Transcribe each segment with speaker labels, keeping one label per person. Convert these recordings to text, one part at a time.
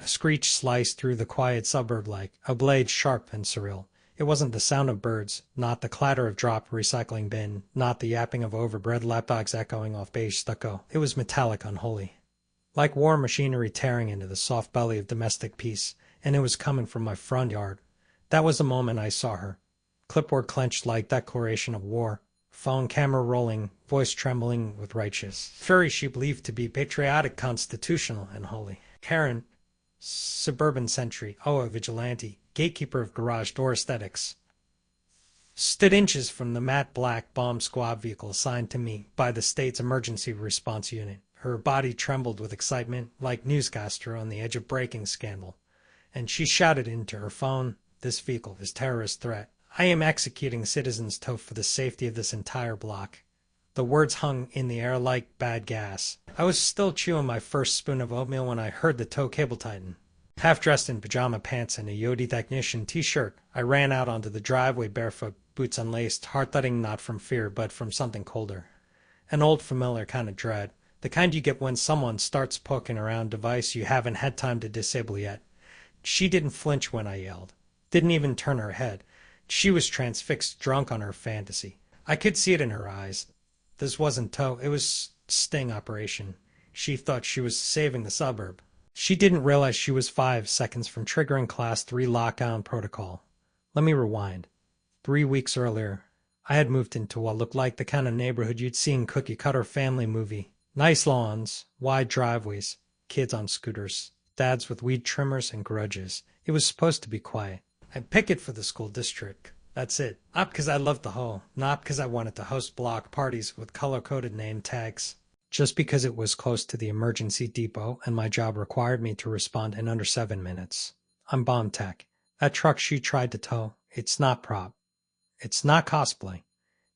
Speaker 1: screech sliced through the quiet suburb like a blade sharp and surreal. It wasn't the sound of birds, not the clatter of dropped recycling bin, not the yapping of overbred lapdogs echoing off beige stucco. It was metallic, unholy. Like war machinery tearing into the soft belly of domestic peace, and it was coming from my front yard. That was the moment I saw her. Clipboard clenched like declaration of war. Phone camera rolling, voice trembling with righteous fury she believed to be patriotic, constitutional, and holy. Karen, suburban sentry, HOA vigilante, gatekeeper of garage door aesthetics, stood inches from the matte black bomb squad vehicle assigned to me by the state's emergency response unit. Her body trembled with excitement, like newscaster on the edge of breaking scandal, and she shouted into her phone, "This vehicle is terrorist threat. I am executing citizens tow for the safety of this entire block." The words hung in the air like bad gas. I was still chewing my first spoon of oatmeal when I heard the tow cable tighten. Half dressed in pajama pants and a Yodi technician t-shirt, I ran out onto the driveway barefoot, boots unlaced, heart thudding not from fear but from something colder. An old familiar kind of dread, the kind you get when someone starts poking around a device you haven't had time to disable yet. She didn't flinch when I yelled, didn't even turn her head. She was transfixed, drunk on her fantasy. I could see it in her eyes. This wasn't tow, it was sting operation. She thought she was saving the suburb. She didn't realize she was 5 seconds from triggering Class 3 lockdown protocol. Let me rewind. 3 weeks earlier, I had moved into what looked like the kind of neighborhood you'd see in cookie-cutter family movie. Nice lawns, wide driveways, kids on scooters, dads with weed trimmers and grudges. It was supposed to be quiet. I pick it for the school district. That's it. Not because I loved the hoe, not because I wanted to host block parties with color-coded name tags. Just because it was close to the emergency depot and my job required me to respond in under 7 minutes. I'm bomb tech. That truck she tried to tow, it's not prop. It's not cosplay.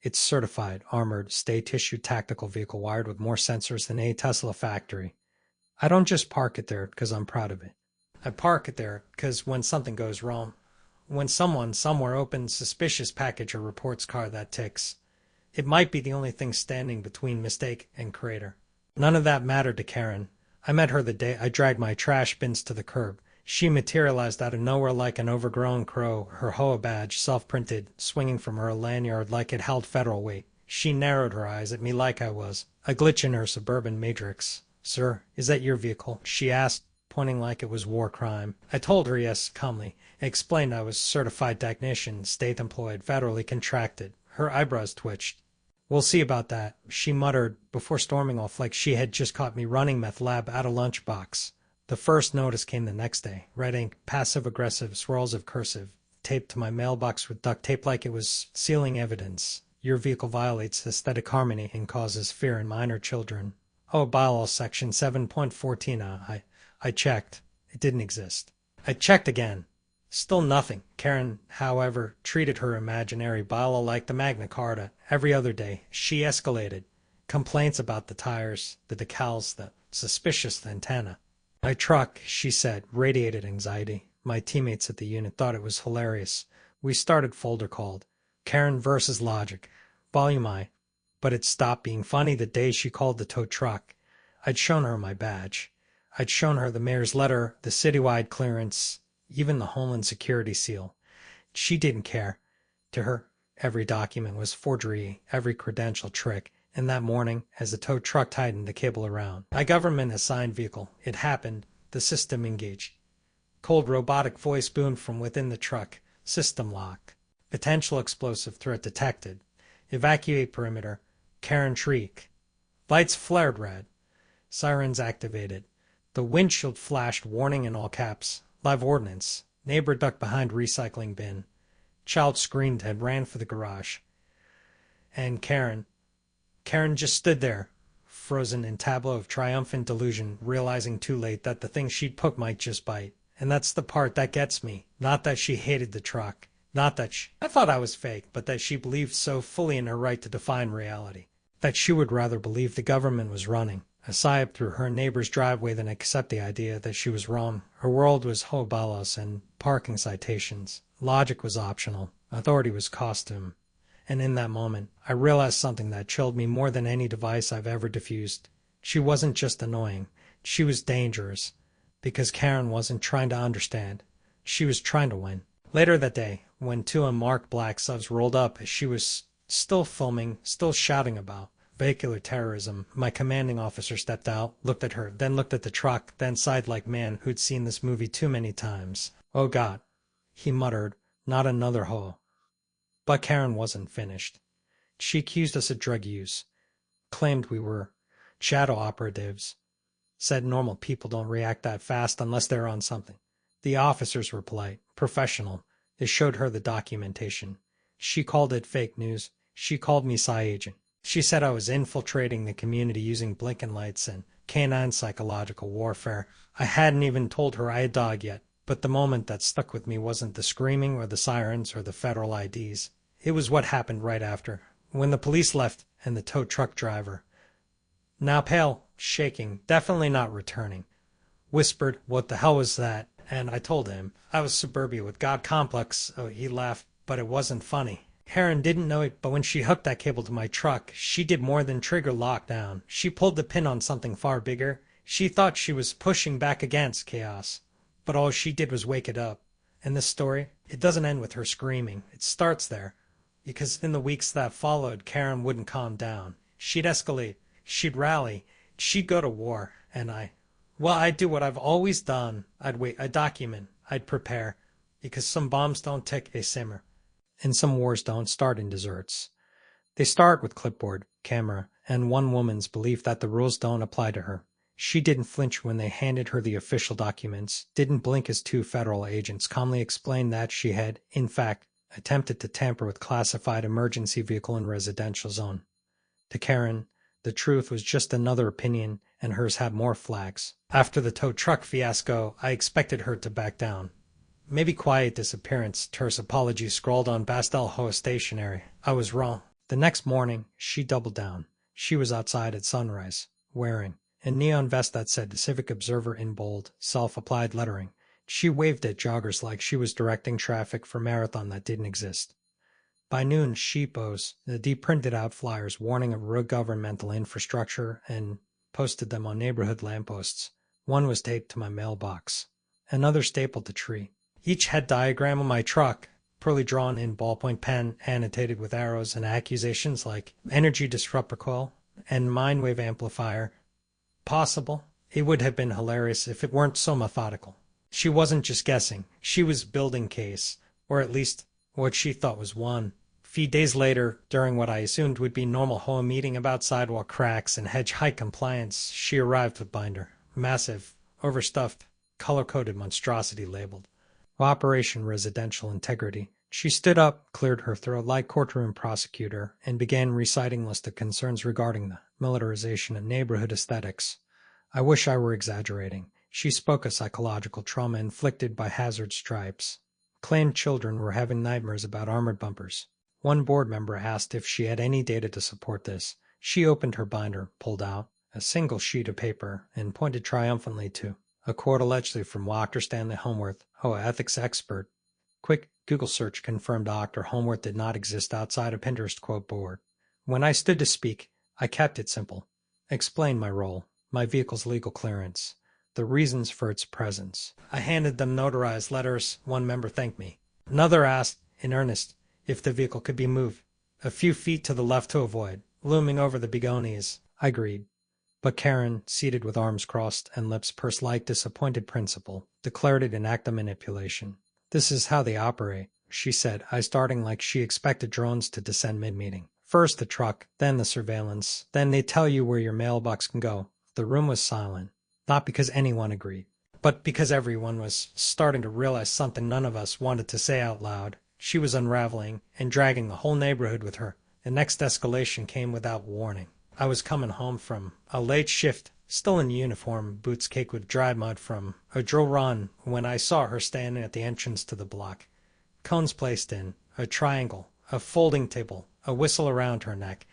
Speaker 1: It's certified, armored, stay-tissue tactical vehicle wired with more sensors than a Tesla factory. I don't just park it there because I'm proud of it. I park it there because when something goes wrong, when someone somewhere opens suspicious package or reports car that ticks, it might be the only thing standing between mistake and creator. None of that mattered to Karen. I met her the day I dragged my trash bins to the curb. She materialized out of nowhere like an overgrown crow, her HOA badge, self-printed, swinging from her lanyard like it held federal weight. She narrowed her eyes at me like I was a glitch in her suburban matrix. "Sir, is that your vehicle?" she asked, pointing like it was war crime. I told her yes, calmly, and explained I was certified technician, state-employed, federally contracted. Her eyebrows twitched. "We'll see about that," she muttered before storming off like she had just caught me running meth lab out of lunchbox. The first notice came the next day. Red ink, passive-aggressive, swirls of cursive, taped to my mailbox with duct tape like it was sealing evidence. "Your vehicle violates aesthetic harmony and causes fear in minor children." Oh, bylaw section 7.14. I checked. It didn't exist. I checked again. Still nothing. Karen, however, treated her imaginary bylaw like the Magna Carta. Every other day, she escalated. Complaints about the tires, the decals, the suspicious antenna. "My truck," she said, radiated anxiety. My teammates at the unit thought it was hilarious. We started folder called Karen versus Logic. Volume I. But it stopped being funny the day she called the tow truck. I'd shown her my badge. I'd shown her the mayor's letter, the citywide clearance, even the Homeland Security seal. She didn't care. To her, every document was forgery, every credential trick. And that morning, as the tow truck tightened the cable around, my government-assigned vehicle, it happened, the system engaged. Cold robotic voice boomed from within the truck. System lock. Potential explosive threat detected. Evacuate perimeter. Karen shriek. Lights flared red. Sirens activated. The windshield flashed warning in all caps. Live ordnance. Neighbor ducked behind recycling bin. Child screamed and ran for the garage. And Karen just stood there, frozen in tableau of triumphant delusion, realizing too late that the thing she'd poked might just bite. And that's the part that gets me. Not that she hated the truck. Not that I thought I was fake, but that she believed so fully in her right to define reality. That she would rather believe the government was running a psyop through her neighbor's driveway than accept the idea that she was wrong. Her world was hobalos and parking citations. Logic was optional. Authority was costume. And in that moment, I realized something that chilled me more than any device I've ever diffused. She wasn't just annoying. She was dangerous. because Karen wasn't trying to understand. She was trying to win. Later that day, when two unmarked black subs rolled up, she was still filming, still shouting about vehicular terrorism. My commanding officer stepped out, looked at her, then looked at the truck, then sighed like man who'd seen this movie too many times. "Oh God," he muttered, "not another HOA." But Karen wasn't finished. She accused us of drug use, claimed we were shadow operatives, said normal people don't react that fast unless they're on something. The officers were polite, professional. They showed her the documentation. She called it fake news. She called me PSI agent. She said I was infiltrating the community using blinking lights and canine psychological warfare. I hadn't even told her I had a dog yet, but the moment that stuck with me wasn't the screaming or the sirens or the federal IDs. It was what happened right after, when the police left and the tow truck driver, now pale, shaking, definitely not returning, whispered, "What the hell was that?" And I told him I was suburbia with God complex. Oh, he laughed, but it wasn't funny. Karen didn't know it, but when she hooked that cable to my truck, she did more than trigger lockdown. She pulled the pin on something far bigger. She thought she was pushing back against chaos, but all she did was wake it up. And this story, it doesn't end with her screaming. It starts there, because in the weeks that followed, Karen wouldn't calm down. She'd escalate. She'd rally. She'd go to war. And I'd do what I've always done. I'd wait. I'd document. I'd prepare. Because some bombs don't tick, they simmer. And some wars don't start in desserts. They start with clipboard, camera, and one woman's belief that the rules don't apply to her. She didn't flinch when they handed her the official documents, didn't blink as two federal agents calmly explained that she had, in fact, attempted to tamper with classified emergency vehicle in residential zone. To Karen, the truth was just another opinion, and hers had more flags. After the tow truck fiasco, I expected her to back down. Maybe quiet disappearance, terse apologies scrawled on Bastel HOA stationery. I was wrong. The next morning, she doubled down. She was outside at sunrise, wearing a neon vest that said Civic Observer in bold, self-applied lettering. She waved at joggers like she was directing traffic for a marathon that didn't exist. By noon, sheepos de-printed out flyers warning of rogue governmental infrastructure and posted them on neighborhood lampposts. One was taped to my mailbox, another stapled to tree. Each had diagram of my truck, poorly drawn in ballpoint pen, annotated with arrows and accusations like energy disruptor coil and mind wave amplifier. Possible. It would have been hilarious if it weren't so methodical. She wasn't just guessing. She was building case, or at least what she thought was one. A few days later, during what I assumed would be normal HOA meeting about sidewalk cracks and hedge height compliance, she arrived with binder. Massive, overstuffed, color-coded monstrosity labeled Operation Residential Integrity. She stood up, cleared her throat like courtroom prosecutor, and began reciting list of concerns regarding the militarization of neighborhood aesthetics. I wish I were exaggerating. She spoke of psychological trauma inflicted by hazard stripes. Claimed children were having nightmares about armored bumpers. One board member asked if she had any data to support this. She opened her binder, pulled out a single sheet of paper, and pointed triumphantly to a quote allegedly from Dr. Stanley Homeworth, HOA ethics expert. Quick Google search confirmed Dr. Homeworth did not exist outside a Pinterest quote board. When I stood to speak, I kept it simple. Explained my role, my vehicle's legal clearance, the reasons for its presence. I handed them notarized letters. One member thanked me. Another asked, in earnest, if the vehicle could be moved a few feet to the left to avoid looming over the begonias. I agreed. But Karen, seated with arms crossed and lips pursed like disappointed principal, declared it an act of manipulation. This is how they operate, she said, I starting like she expected drones to descend mid-meeting. First the truck, then the surveillance, then they tell you where your mailbox can go. The room was silent, not because anyone agreed, but because everyone was starting to realize something none of us wanted to say out loud. She was unraveling and dragging the whole neighborhood with her. The next escalation came without warning. I was coming home from a late shift, still in uniform, boots caked with dry mud from a drill run, when I saw her standing at the entrance to the block. Cones placed in, a triangle, a folding table, a whistle around her neck.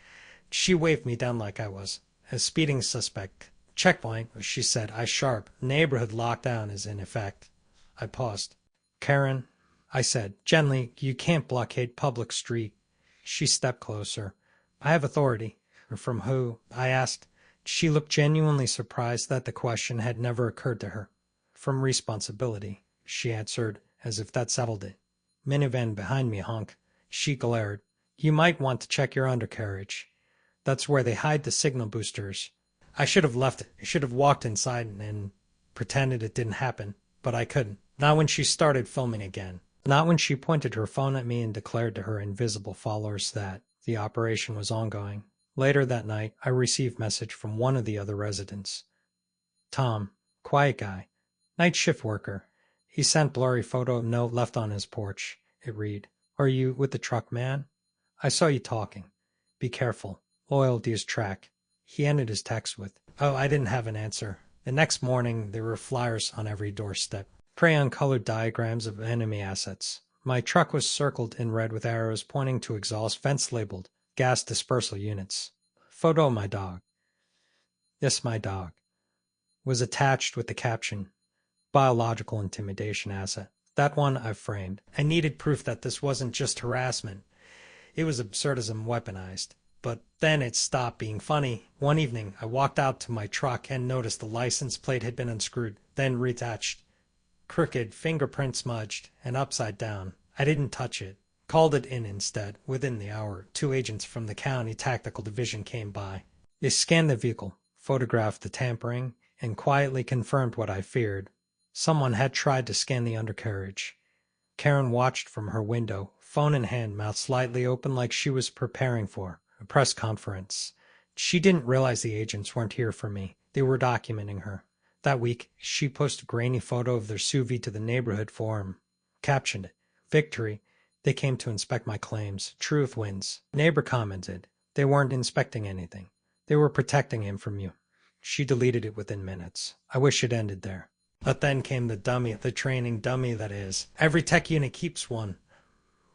Speaker 1: She waved me down like I was a speeding suspect. Checkpoint, she said, I sharp. Neighborhood lockdown is in effect. I paused. Karen, I said, gently, you can't blockade public street. She stepped closer. I have authority. From who? I asked. She looked genuinely surprised that the question had never occurred to her. From responsibility, she answered, as if that settled it. Minivan behind me, honk. She glared. You might want to check your undercarriage. That's where they hide the signal boosters. I should have left it. I should have walked inside and pretended it didn't happen, but I couldn't. Not when she started filming again. Not when she pointed her phone at me and declared to her invisible followers that the operation was ongoing. Later that night, I received message from one of the other residents. Tom, quiet guy, night shift worker. He sent blurry photo note left on his porch. It read, Are you with the truck, man? I saw you talking. Be careful. Loyalty is track. He ended his text with, Oh, I didn't have an answer. The next morning, there were flyers on every doorstep. Crayon-colored diagrams of enemy assets. My truck was circled in red with arrows pointing to exhaust vents labeled gas dispersal units. Photo of my dog. Yes, my dog. Was attached with the caption, Biological intimidation asset. That one I've framed. I needed proof that this wasn't just harassment. It was absurdism weaponized. But then it stopped being funny. One evening, I walked out to my truck and noticed the license plate had been unscrewed, then reattached. Crooked, fingerprint smudged, and upside down. I didn't touch it. Called it in instead. Within the hour, 2 agents from the county tactical division came by. They scanned the vehicle, photographed the tampering, and quietly confirmed what I feared. Someone had tried to scan the undercarriage. Karen watched from her window, phone in hand, mouth slightly open like she was preparing for a press conference. She didn't realize the agents weren't here for me. They were documenting her. That week, she posted a grainy photo of their sous vide to the neighborhood forum. Captioned it, Victory. They came to inspect my claims. Truth wins. Neighbor commented, They weren't inspecting anything. They were protecting him from you. She deleted it within minutes. I wish it ended there. But then came the dummy, the training dummy that is. Every tech unit keeps one.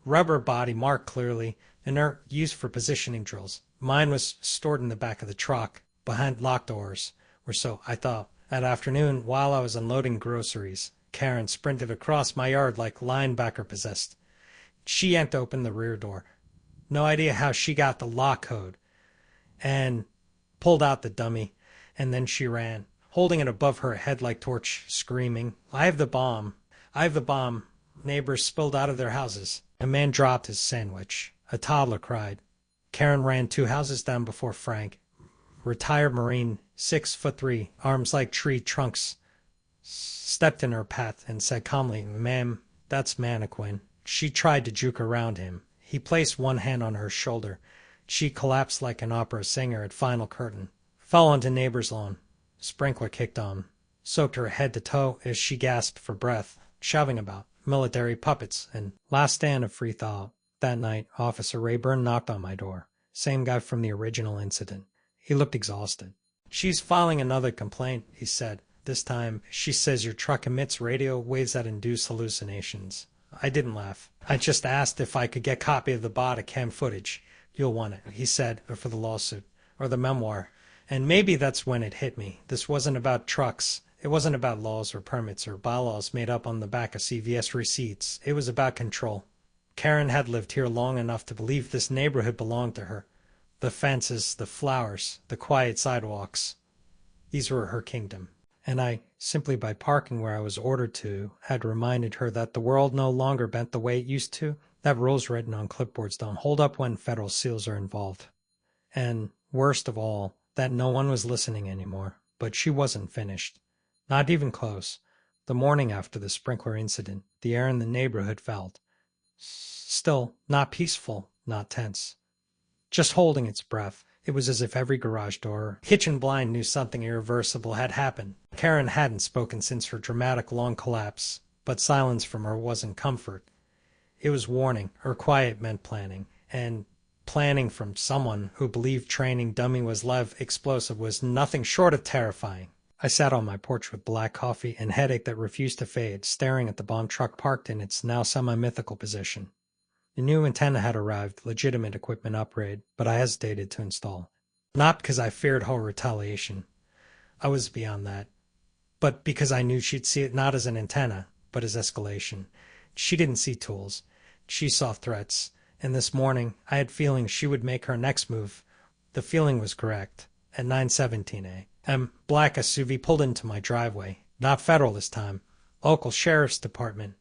Speaker 1: Rubber body marked clearly, inert, used for positioning drills. Mine was stored in the back of the truck, behind locked doors, or so I thought. That afternoon, while I was unloading groceries, Karen sprinted across my yard like linebacker possessed. She yanked open the rear door. No idea how she got the lock code. And pulled out the dummy, and then she ran, holding it above her head like torch, screaming, I have the bomb. I have the bomb. Neighbors spilled out of their houses. A man dropped his sandwich. A toddler cried. Karen ran 2 houses down before Frank, retired Marine, 6'3", arms like tree trunks, stepped in her path and said calmly, Ma'am, that's Mannequin. She tried to juke around him. He placed one hand on her shoulder. She collapsed like an opera singer at final curtain. Fell onto neighbor's lawn. Sprinkler kicked on. Soaked her head to toe as she gasped for breath, shoving about. Military puppets, and last stand of free thought. That night, Officer Rayburn knocked on my door. Same guy from the original incident. He looked exhausted. She's filing another complaint, he said. This time, she says your truck emits radio waves that induce hallucinations. I didn't laugh. I just asked if I could get a copy of the body cam footage. You'll want it, he said, for the lawsuit, or the memoir. And maybe that's when it hit me. This wasn't about trucks. It wasn't about laws or permits or bylaws made up on the back of CVS receipts. It was about control. Karen had lived here long enough to believe this neighborhood belonged to her. The fences, the flowers, the quiet sidewalks. These were her kingdom. And I, simply by parking where I was ordered to, had reminded her that the world no longer bent the way it used to, that rules written on clipboards don't hold up when federal seals are involved. And, worst of all, that no one was listening anymore. But she wasn't finished. Not even close. The morning after the sprinkler incident, the air in the neighborhood felt still, not peaceful, not tense. Just holding its breath. It was as if every garage door, kitchen blind knew something irreversible had happened. Karen hadn't spoken since her dramatic long collapse, but silence from her wasn't comfort. It was warning. Her quiet meant planning. And planning from someone who believed training dummy was live explosive was nothing short of terrifying. I sat on my porch with black coffee and headache that refused to fade, staring at the bomb truck parked in its now semi-mythical position. The new antenna had arrived, legitimate equipment upgrade, but I hesitated to install. Not because I feared her retaliation. I was beyond that. But because I knew she'd see it not as an antenna, but as escalation. She didn't see tools. She saw threats. And this morning, I had feelings she would make her next move. The feeling was correct. At 9:17 a.m., black SUV pulled into my driveway. Not federal this time. Local sheriff's department.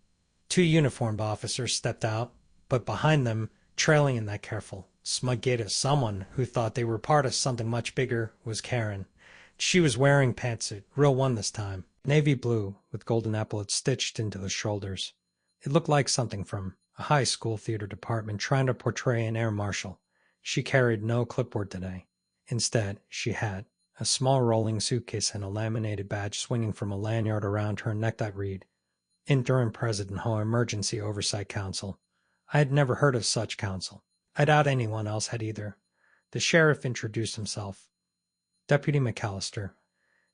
Speaker 1: 2 uniformed officers stepped out, but behind them, trailing in that careful, smug gait of someone who thought they were part of something much bigger, was Karen. She was wearing pantsuit, real one this time, navy blue with golden epaulets stitched into the shoulders. It looked like something from a high school theater department trying to portray an air marshal. She carried no clipboard today. Instead, she had a small rolling suitcase and a laminated badge swinging from a lanyard around her neck that read, Interim President HOA Emergency Oversight Council. I had never heard of such council. I doubt anyone else had either. The sheriff introduced himself, Deputy McAllister,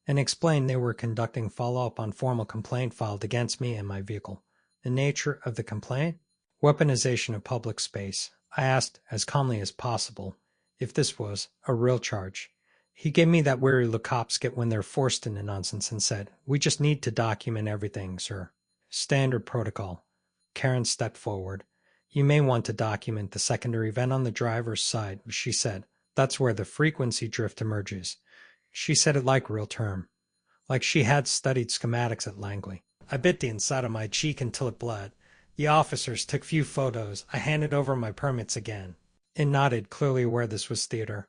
Speaker 1: and explained they were conducting follow-up on formal complaint filed against me and my vehicle. The nature of the complaint? Weaponization of public space. I asked, as calmly as possible, if this was a real charge. He gave me that weary look cops get when they're forced into nonsense and said, "We just need to document everything, sir. Standard protocol." Karen stepped forward. "You may want to document the secondary vent on the driver's side," she said. "That's where the frequency drift emerges." She said it like real term, like she had studied schematics at Langley. I bit the inside of my cheek until it bled. The officers took few photos. I handed over my permits again. It nodded, clearly aware this was theater.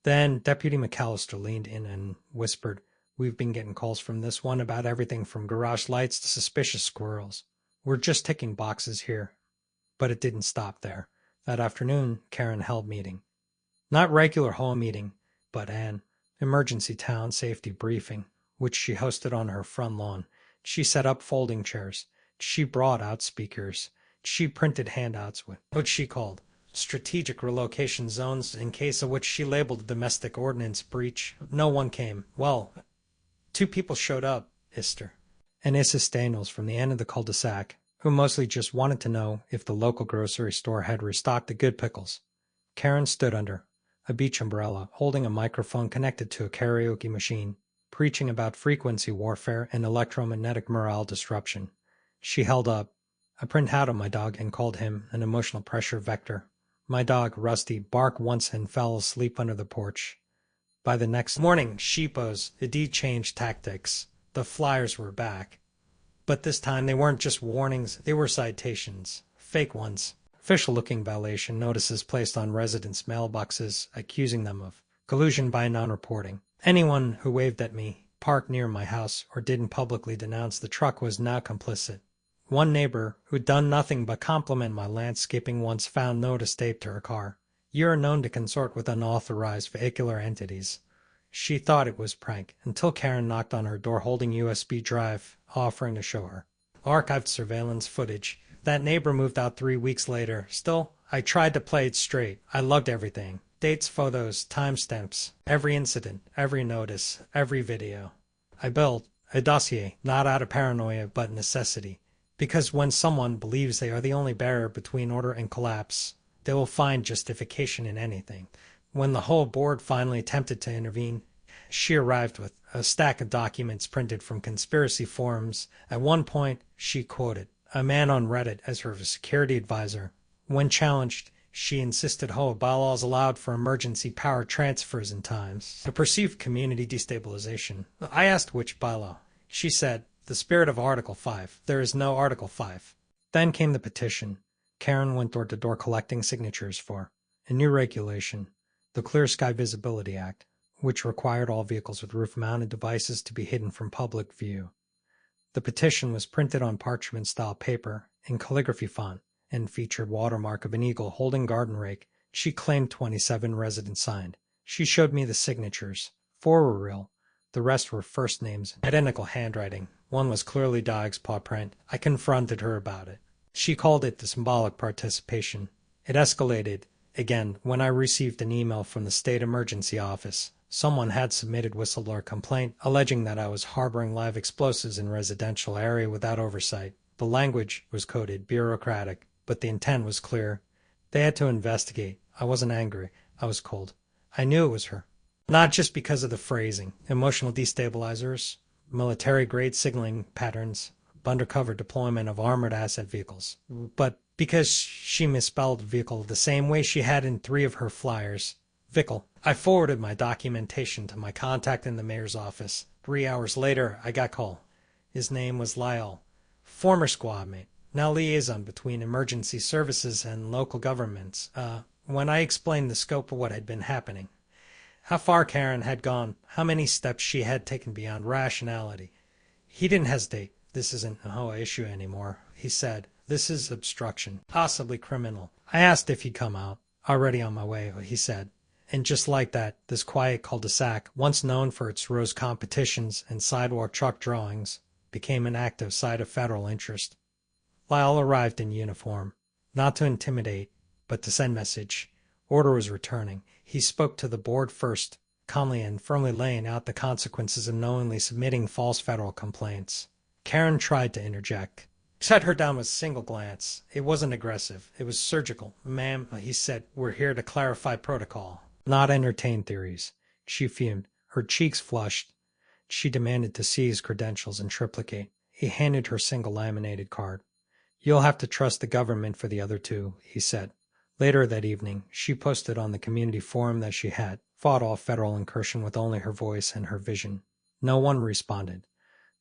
Speaker 1: Then Deputy McAllister leaned in and whispered, "We've been getting calls from this one about everything from garage lights to suspicious squirrels. We're just ticking boxes here." But it didn't stop there. That afternoon, Karen held meeting. Not regular HOA meeting, but an emergency town safety briefing, which she hosted on her front lawn. She set up folding chairs. She brought out speakers. She printed handouts with what she called strategic relocation zones in case of which she labeled a domestic ordinance breach. No one came. Well, 2 people showed up, Ister and Mrs. Daniels from the end of the cul-de-sac, who mostly just wanted to know if the local grocery store had restocked the good pickles. Karen stood under a beach umbrella, holding a microphone connected to a karaoke machine, preaching about frequency warfare and electromagnetic morale disruption. She held up a printout of my dog and called him an emotional pressure vector. My dog, Rusty, barked once and fell asleep under the porch. By the next morning, Sheepos indeed changed tactics. The flyers were back. But this time they weren't just warnings, they were citations. Fake ones. Official-looking violation notices placed on residents' mailboxes accusing them of collusion by non-reporting. Anyone who waved at me, parked near my house, or didn't publicly denounce the truck was now complicit. One neighbor, who'd done nothing but compliment my landscaping, once found notice taped to her car. "You are known to consort with unauthorized vehicular entities." She thought it was prank, until Karen knocked on her door holding USB drive, offering to show her archived surveillance footage. That neighbor moved out 3 weeks later. Still, I tried to play it straight. I lugged everything. Dates, photos, timestamps, every incident, every notice, every video. I built a dossier, not out of paranoia, but necessity. Because when someone believes they are the only barrier between order and collapse, they will find justification in anything. When the whole board finally attempted to intervene, she arrived with a stack of documents printed from conspiracy forums. At one point, she quoted a man on Reddit as her security advisor. When challenged, she insisted HOA bylaws allowed for emergency power transfers in times. A perceived community destabilization. I asked which bylaw. She said, "The spirit of Article 5. There is no Article 5. Then came the petition. Karen went door to door collecting signatures for a new regulation, the Clear Sky Visibility Act, which required all vehicles with roof-mounted devices to be hidden from public view. The petition was printed on parchment-style paper in calligraphy font and featured watermark of an eagle holding garden rake. She claimed 27 residents signed. She showed me the signatures. 4 were real. The rest were first names, identical handwriting. One was clearly Dogg's paw print. I confronted her about it. She called it the symbolic participation. It escalated again when I received an email from the state emergency office. Someone had submitted whistleblower complaint alleging that I was harboring live explosives in residential area without oversight. The language was coded bureaucratic, but the intent was clear. They had to investigate. I wasn't angry. I was cold. I knew it was her. Not just because of the phrasing, emotional destabilizers, military-grade signaling patterns, undercover deployment of armored asset vehicles, but because she misspelled vehicle the same way she had in 3 of her flyers. Vickle. I forwarded my documentation to my contact in the mayor's office. 3 hours later, I got call. His name was Lyle, former squad mate, now liaison between emergency services and local governments. When I explained the scope of what had been happening, how far Karen had gone, how many steps she had taken beyond rationality, he didn't hesitate. "This isn't a HOA issue anymore," he said. "This is obstruction, possibly criminal." I asked if he'd come out. "Already on my way," he said. And just like that, this quiet cul-de-sac, once known for its rose competitions and sidewalk truck drawings, became an active site of federal interest. Lyle arrived in uniform, not to intimidate, but to send message. Order was returning. He spoke to the board first, calmly and firmly laying out the consequences of knowingly submitting false federal complaints. Karen tried to interject. Shut her down with a single glance. It wasn't aggressive. It was surgical. "Ma'am," he said, "we're here to clarify protocol, not entertain theories." She fumed. Her cheeks flushed. She demanded to see his credentials in triplicate. He handed her single laminated card. "You'll have to trust the government for the other two," he said. Later that evening, she posted on the community forum that she had fought off federal incursion with only her voice and her vision. No one responded.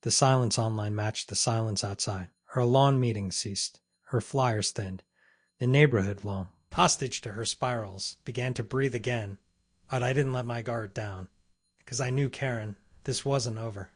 Speaker 1: The silence online matched the silence outside. Her lawn meetings ceased. Her flyers thinned. The neighborhood, well, hostage to her spirals, began to breathe again. But I didn't let my guard down, because I knew Karen. This wasn't over.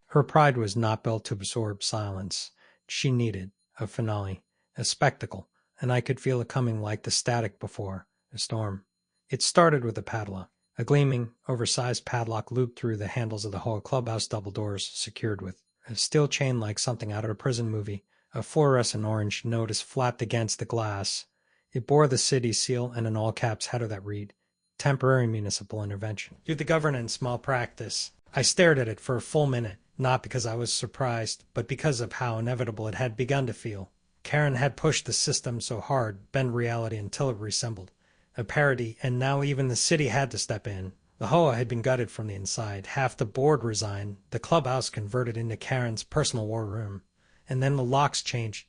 Speaker 1: Her pride was not built to absorb silence. She needed a finale, a spectacle, and I could feel it coming like the static before a storm. It started with a padlock, a gleaming, oversized padlock looped through the handles of the HOA clubhouse double doors, secured with a steel chain like something out of a prison movie. A fluorescent orange notice flapped against the glass. It bore the city seal and an all-caps header that read, "Temporary Municipal Intervention. Due to governance malpractice." I stared at it for a full minute, not because I was surprised, but because of how inevitable it had begun to feel. Karen had pushed the system so hard, bent reality until it resembled a parody, and now even the city had to step in. The HOA had been gutted from the inside. Half the board resigned. The clubhouse converted into Karen's personal war room. And then the locks changed.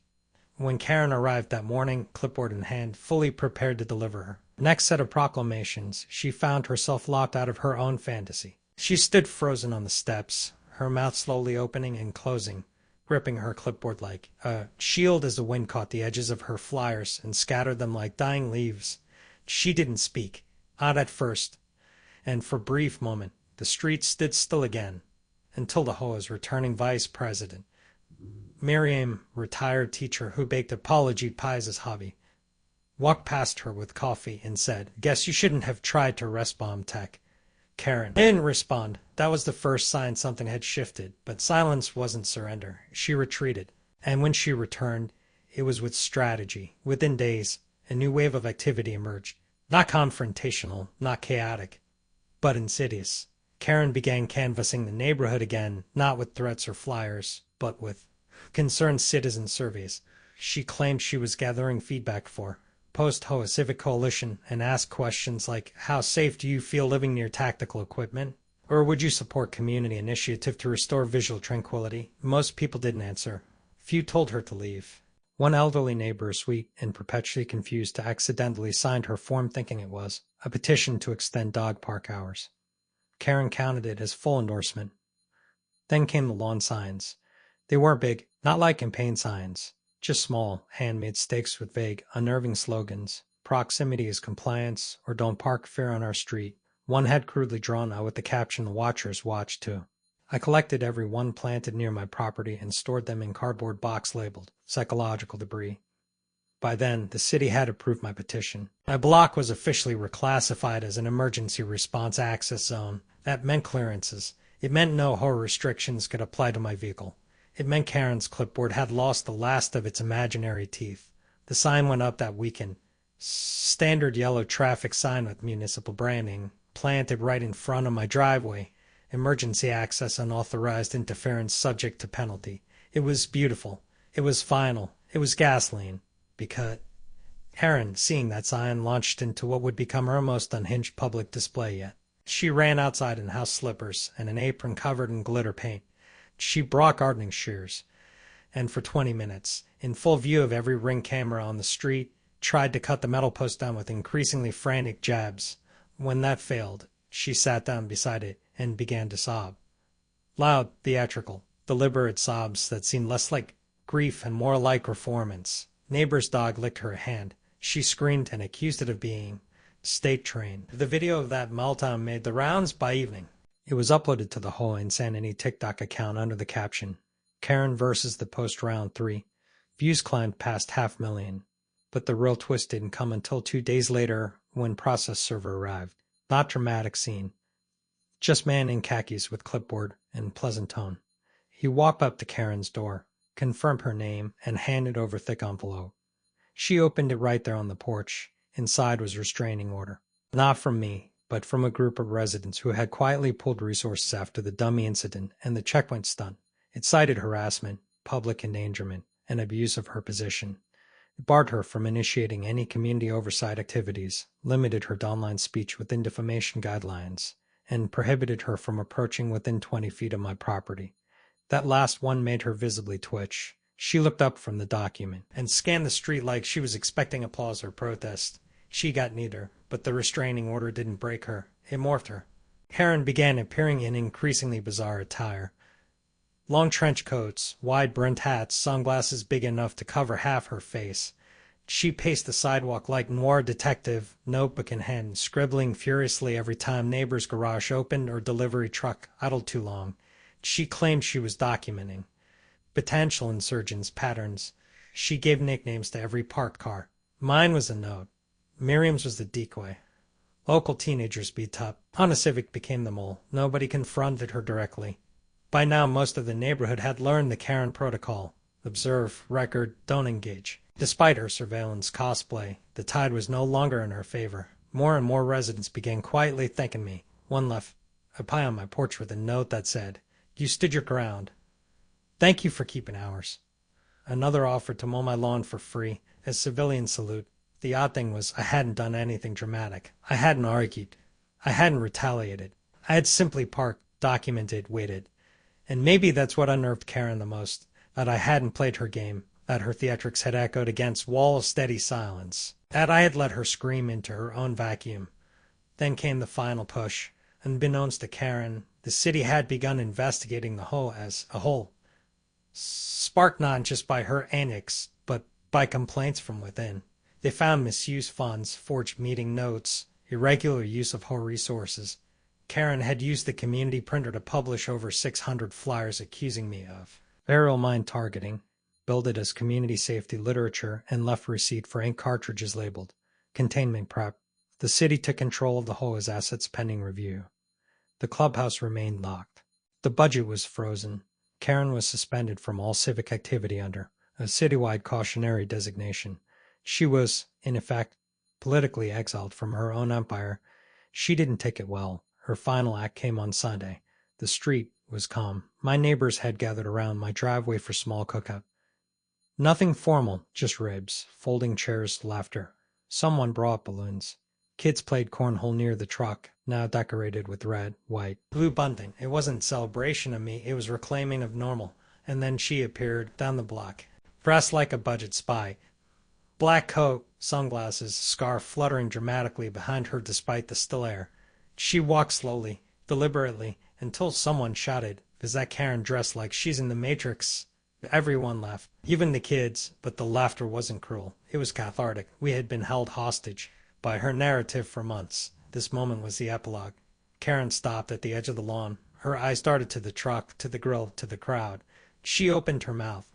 Speaker 1: When Karen arrived that morning, clipboard in hand, fully prepared to deliver her next set of proclamations, she found herself locked out of her own fantasy. She stood frozen on the steps, her mouth slowly opening and closing, gripping her clipboard like a shield as the wind caught the edges of her flyers and scattered them like dying leaves. She didn't speak, not at first, and for a brief moment the street stood still again, until the HOA's returning vice president, Miriam, retired teacher who baked apology pies as hobby, walked past her with coffee and said, "Guess you shouldn't have tried to arrest bomb tech." Karen didn't respond. That was the first sign something had shifted, but silence wasn't surrender. She retreated, and when she returned, it was with strategy. Within days, a new wave of activity emerged. Not confrontational, not chaotic, but insidious. Karen began canvassing the neighborhood again, not with threats or flyers, but with concerned citizen surveys. She claimed she was gathering feedback for post-HOA Civic Coalition and asked questions like, "How safe do you feel living near tactical equipment?" Or "Would you support community initiative to restore visual tranquility?" Most people didn't answer. Few told her to leave. One elderly neighbor, sweet and perpetually confused, to accidentally signed her form thinking it was a petition to extend dog park hours. Karen counted it as full endorsement. Then came the lawn signs. They weren't big, not like campaign signs, just small, handmade stakes with vague, unnerving slogans. "Proximity is compliance," or "Don't park fear on our street." One had crudely drawn out with the caption, "The Watchers Watch Too." I collected every one planted near my property and stored them in cardboard box labeled psychological debris. By then, the city had approved my petition. My block was officially reclassified as an emergency response access zone. That meant clearances. It meant no HOA restrictions could apply to my vehicle. It meant Karen's clipboard had lost the last of its imaginary teeth. The sign went up that weekend. Standard yellow traffic sign with municipal branding, planted right in front of my driveway. Emergency access unauthorized interference subject to penalty. It was beautiful. It was final. It was gasoline. Because Karen, seeing that sign, launched into what would become her most unhinged public display yet. She ran outside in house slippers and an apron covered in glitter paint. She brought gardening shears, and for 20 minutes, in full view of every ring camera on the street, tried to cut the metal post down with increasingly frantic jabs. When that failed, she sat down beside it and began to sob. Loud, theatrical, deliberate sobs that seemed less like grief and more like performance. Neighbor's dog licked her hand. She screamed and accused it of being state trained. The video of that meltdown made the rounds by evening. It was uploaded to the HOA Insanity TikTok account under the caption, Karen versus the Post Round 3. Views climbed past 500,000. But the real twist didn't come until 2 days later when process server arrived. Not dramatic scene. Just man in khakis with clipboard and pleasant tone. He walked up to Karen's door, confirmed her name, and handed over thick envelope. She opened it right there on the porch. Inside was restraining order. Not from me, but from a group of residents who had quietly pulled resources after the dummy incident and the checkpoint stunt. It cited harassment, public endangerment, and abuse of her position. It barred her from initiating any community oversight activities, limited her online speech within defamation guidelines, and prohibited her from approaching within 20 feet of my property. That last one made her visibly twitch. She looked up from the document and scanned the street like she was expecting applause or protest. She got neither, but the restraining order didn't break her. It morphed her. Karen began appearing in increasingly bizarre attire. Long trench coats, wide brimmed hats, sunglasses big enough to cover half her face. She paced the sidewalk like noir detective, notebook in hand, scribbling furiously every time neighbor's garage opened or delivery truck idled too long. She claimed she was documenting potential insurgents' patterns. She gave nicknames to every parked car. Mine was a note. Miriam's was the decoy. Local teenagers beat up. Honda Civic became the mole. Nobody confronted her directly. By now, most of the neighborhood had learned the Karen protocol. Observe, record, don't engage. Despite her surveillance cosplay, the tide was no longer in her favor. More and more residents began quietly thanking me. One left a pie on my porch with a note that said, "You stood your ground. Thank you for keeping ours." Another offered to mow my lawn for free, a civilian salute. The odd thing was I hadn't done anything dramatic. I hadn't argued. I hadn't retaliated. I had simply parked, documented, waited. And maybe that's what unnerved Karen the most, that I hadn't played her game, that her theatrics had echoed against wall of steady silence, that I had let her scream into her own vacuum. Then came the final push. Unbeknownst to Karen, the city had begun investigating the HOA as a whole, sparked not just by her antics, but by complaints from within. They found misused funds, forged meeting notes, irregular use of HOA resources. Karen had used the community printer to publish over 600 flyers accusing me of burial mine targeting, billed it as community safety literature, and left receipt for ink cartridges labeled containment prep. The city took control of the HOA's assets pending review. The clubhouse remained locked. The budget was frozen. Karen was suspended from all civic activity under a citywide cautionary designation. She was, in effect, politically exiled from her own empire. She didn't take it well. Her final act came on Sunday. The street was calm. My neighbors had gathered around my driveway for small cookout. Nothing formal, just ribs, folding chairs, laughter. Someone brought balloons. Kids played cornhole near the truck, now decorated with red, white, blue bunting. It wasn't celebration of me, it was reclaiming of normal. And then she appeared down the block, dressed like a budget spy. Black coat, sunglasses, scarf fluttering dramatically behind her despite the still air. She walked slowly, deliberately, until someone shouted, "Is that Karen dressed like she's in the Matrix?" Everyone laughed, even the kids, but the laughter wasn't cruel. It was cathartic. We had been held hostage by her narrative for months. This moment was the epilogue. Karen stopped at the edge of the lawn. Her eyes darted to the truck, to the grill, to the crowd. She opened her mouth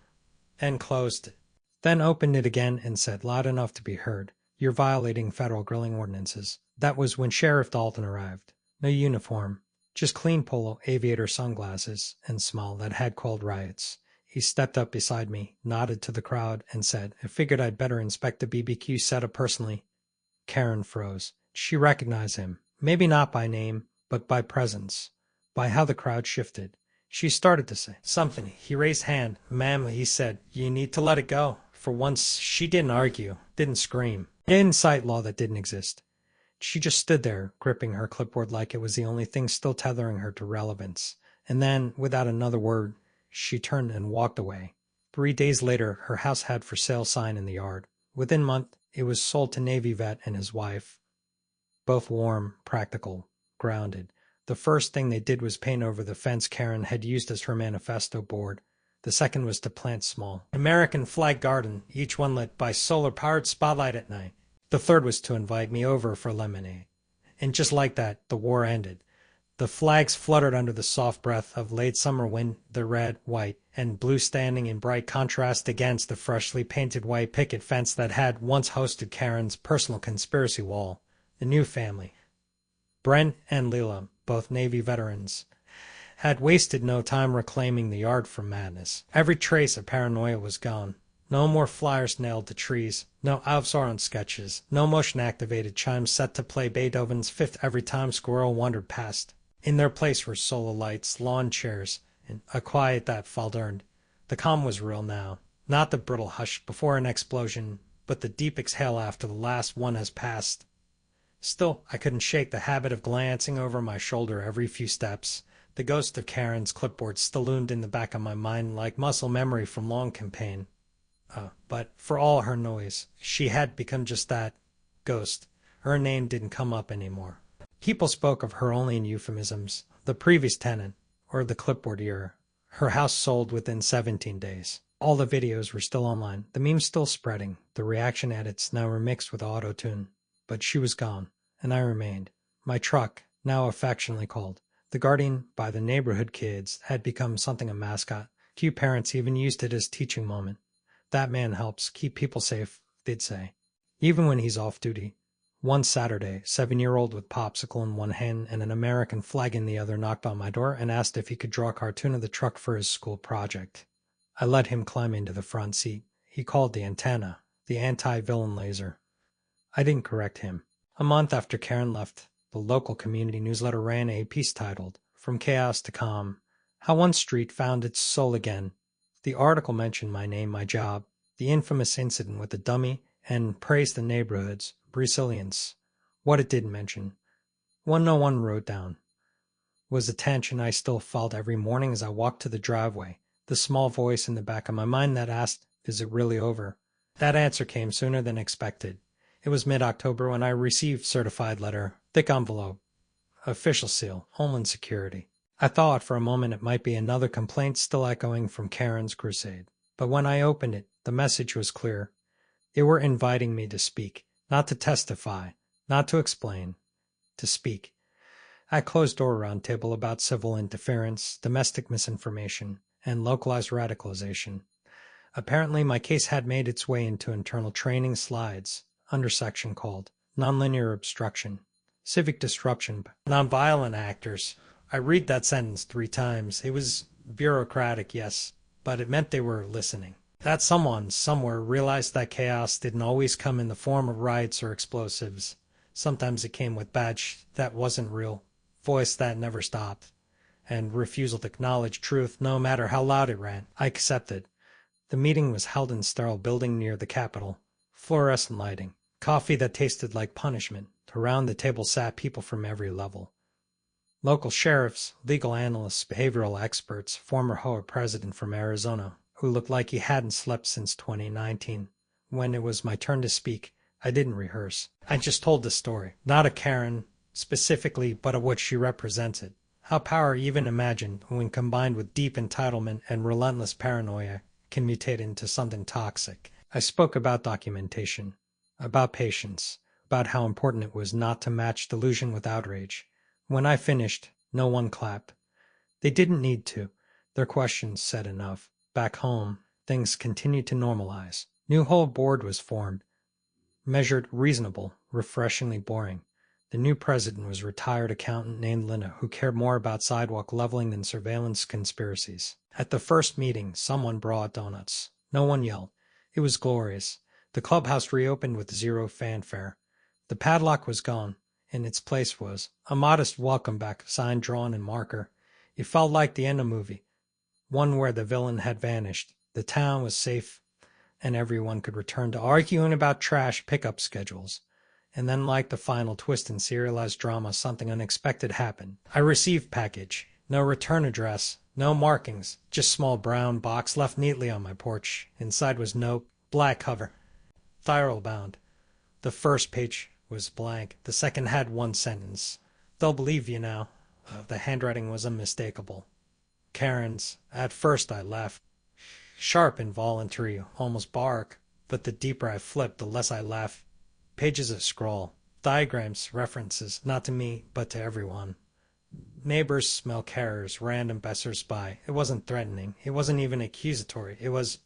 Speaker 1: and closed it, then opened it again and said, loud enough to be heard, "You're violating federal grilling ordinances." That was when Sheriff Dalton arrived. No uniform, just clean polo, aviator sunglasses, and smile that had quelled riots. He stepped up beside me, nodded to the crowd, and said, "I figured I'd better inspect the BBQ setup personally." Karen froze. She recognized him, maybe not by name, but by presence, by how the crowd shifted. She started to say something. He raised hand. "Ma'am," he said, "you need to let it go." For once, she didn't argue, didn't scream, didn't cite law that didn't exist. She just stood there, gripping her clipboard like it was the only thing still tethering her to relevance. And then, without another word, she turned and walked away. 3 days later, her house had for sale sign in the yard. Within a month, it was sold to Navy vet and his wife. Both warm, practical, grounded. The first thing they did was paint over the fence Karen had used as her manifesto board. The second was to plant small American flag garden, each one lit by solar-powered spotlight at night. The third was to invite me over for lemonade. And just like that, the war ended. The flags fluttered under the soft breath of late summer wind, the red, white, and blue standing in bright contrast against the freshly painted white picket fence that had once hosted Karen's personal conspiracy wall. The new family, Brent and Leela, both Navy veterans, had wasted no time reclaiming the yard from madness. Every trace of paranoia was gone. No more flyers nailed to trees, no Aufsauern sketches, no motion-activated chimes set to play Beethoven's Fifth every time squirrel wandered past. In their place were solar lights, lawn chairs, and a quiet that faltered. The calm was real now, not the brittle hush before an explosion, but the deep exhale after the last one has passed. Still, I couldn't shake the habit of glancing over my shoulder every few steps. The ghost of Karen's clipboard still loomed in the back of my mind like muscle memory from long campaign. But for all her noise, she had become just that, ghost. Her name didn't come up anymore. People spoke of her only in euphemisms. The previous tenant, or the clipboard era. Her house sold within 17 days. All the videos were still online, the memes still spreading, the reaction edits now remixed with auto-tune. But she was gone, and I remained. My truck, now affectionately called the Guardian by the neighborhood kids, had become something of a mascot. Cute parents even used it as teaching moment. That man helps keep people safe, they'd say. Even when he's off duty. One Saturday, 7-year-old with popsicle in one hand and an American flag in the other knocked on my door and asked if he could draw a cartoon of the truck for his school project. I let him climb into the front seat. He called the antenna, the anti-villain laser. I didn't correct him. A month after Karen left, the local community newsletter ran a piece titled, From Chaos to Calm, How One Street Found Its Soul Again. The article mentioned my name, my job, the infamous incident with the dummy, and praised the neighborhood's resilience. What it didn't mention, what no one wrote down, was the tension I still felt every morning as I walked to the driveway, the small voice in the back of my mind that asked, is it really over? That answer came sooner than expected. It was mid-October when I received certified letter, thick envelope, official seal, Homeland Security. I thought for a moment it might be another complaint still echoing from Karen's crusade. But when I opened it, the message was clear. They were inviting me to speak, not to testify, not to explain, to speak. At closed-door roundtable about civil interference, domestic misinformation, and localized radicalization. Apparently my case had made its way into internal training slides, undersection called nonlinear obstruction, civic disruption, nonviolent actors. I read that sentence 3 times. It was bureaucratic, yes, but it meant they were listening. That someone, somewhere, realized that chaos didn't always come in the form of riots or explosives. Sometimes it came with badge that wasn't real, voice that never stopped, and refusal to acknowledge truth no matter how loud it ran. I accepted. The meeting was held in a sterile building near the Capitol. Fluorescent lighting, coffee that tasted like punishment. Around the table sat people from every level. Local sheriffs, legal analysts, behavioral experts, former HOA president from Arizona, who looked like he hadn't slept since 2019. When it was my turn to speak, I didn't rehearse. I just told the story, not of Karen specifically, but of what she represented. How power, even imagined, when combined with deep entitlement and relentless paranoia, can mutate into something toxic. I spoke about documentation, about patience, about how important it was not to match delusion with outrage. When I finished, no one clapped. They didn't need to. Their questions said enough. Back home, things continued to normalize. New whole board was formed. Measured reasonable, refreshingly boring. The new president was a retired accountant named Linda who cared more about sidewalk leveling than surveillance conspiracies. At the first meeting, someone brought donuts. No one yelled. It was glorious. The clubhouse reopened with 0 fanfare. The padlock was gone. In its place was a modest welcome back sign drawn in marker. It felt like the end of a movie, one where the villain had vanished. The town was safe, and everyone could return to arguing about trash pickup schedules. And then, like the final twist in serialized drama, something unexpected happened. I received package. No return address, no markings, just small brown box left neatly on my porch. Inside was note, black cover, spiral bound. The first page was blank. The second had one sentence. They'll believe you now. The handwriting was unmistakable. Karen's. At first I laughed. Sharp, involuntary, almost bark, but the deeper I flipped, the less I laughed. Pages of scroll. Diagrams, references, not to me, but to everyone. Neighbors smell carriers, random passers-by. It wasn't threatening. It wasn't even accusatory. It was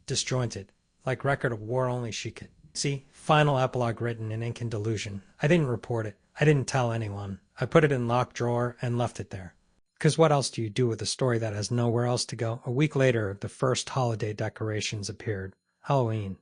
Speaker 1: disjointed, like record of war only she could. See, final epilogue written in ink and delusion. I didn't report it. I didn't tell anyone. I put it in locked drawer and left it there. Because what else do you do with a story that has nowhere else to go? A week later, the first holiday decorations appeared. Halloween.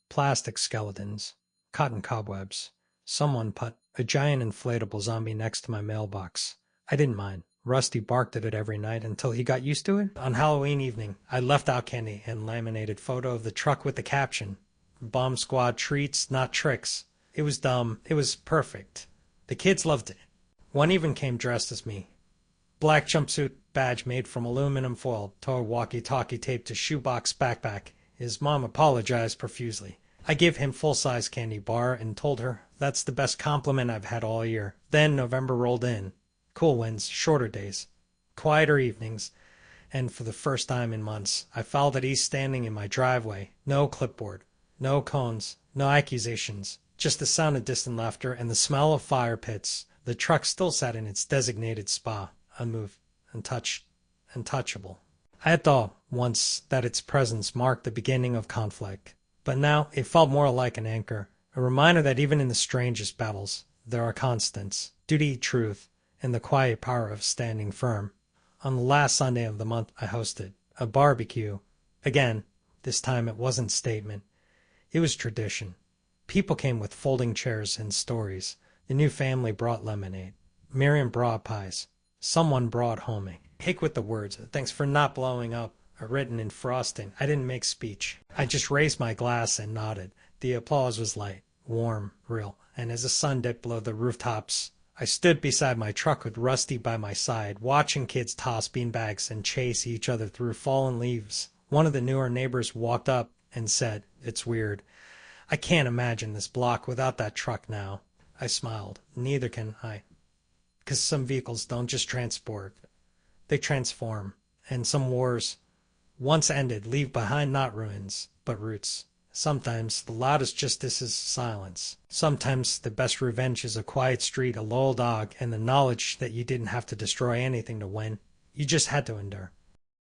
Speaker 1: Plastic skeletons. Cotton cobwebs. Someone put a giant inflatable zombie next to my mailbox. I didn't mind. Rusty barked at it every night until he got used to it. On Halloween evening, I left out candy and laminated photo of the truck with the caption, "Bomb Squad treats, not tricks." It was dumb. It was perfect. The kids loved it. One even came dressed as me. Black jumpsuit badge made from aluminum foil, tow walkie-talkie taped to shoebox backpack. His mom apologized profusely. I gave him full-size candy bar and told her that's the best compliment I've had all year. Then November rolled in. Cool winds, shorter days, quieter evenings, and for the first time in months, I felt at ease standing in my driveway. No clipboard, no cones, no accusations, just the sound of distant laughter and the smell of fire pits. The truck still sat in its designated spot, unmoved, untouched, untouchable. I had thought once that its presence marked the beginning of conflict, but now it felt more like an anchor, a reminder that even in the strangest battles, there are constants, duty, truth, and the quiet power of standing firm. On the last Sunday of the month, I hosted a barbecue. Again, this time it wasn't statement. It was tradition. People came with folding chairs and stories. The new family brought lemonade. Miriam brought pies. Someone brought homing. Cake with the words, "Thanks for not blowing up," are written in frosting. I didn't make speech. I just raised my glass and nodded. The applause was light, warm, real, and as the sun dipped below the rooftops, I stood beside my truck with Rusty by my side, watching kids toss beanbags and chase each other through fallen leaves. One of the newer neighbors walked up and said, "It's weird. I can't imagine this block without that truck now." I smiled. Neither can I. Because some vehicles don't just transport. They transform. And some wars, once ended, leave behind not ruins, but roots. Sometimes the loudest justice is silence. Sometimes the best revenge is a quiet street, a loyal dog, and the knowledge that you didn't have to destroy anything to win. You just had to endure.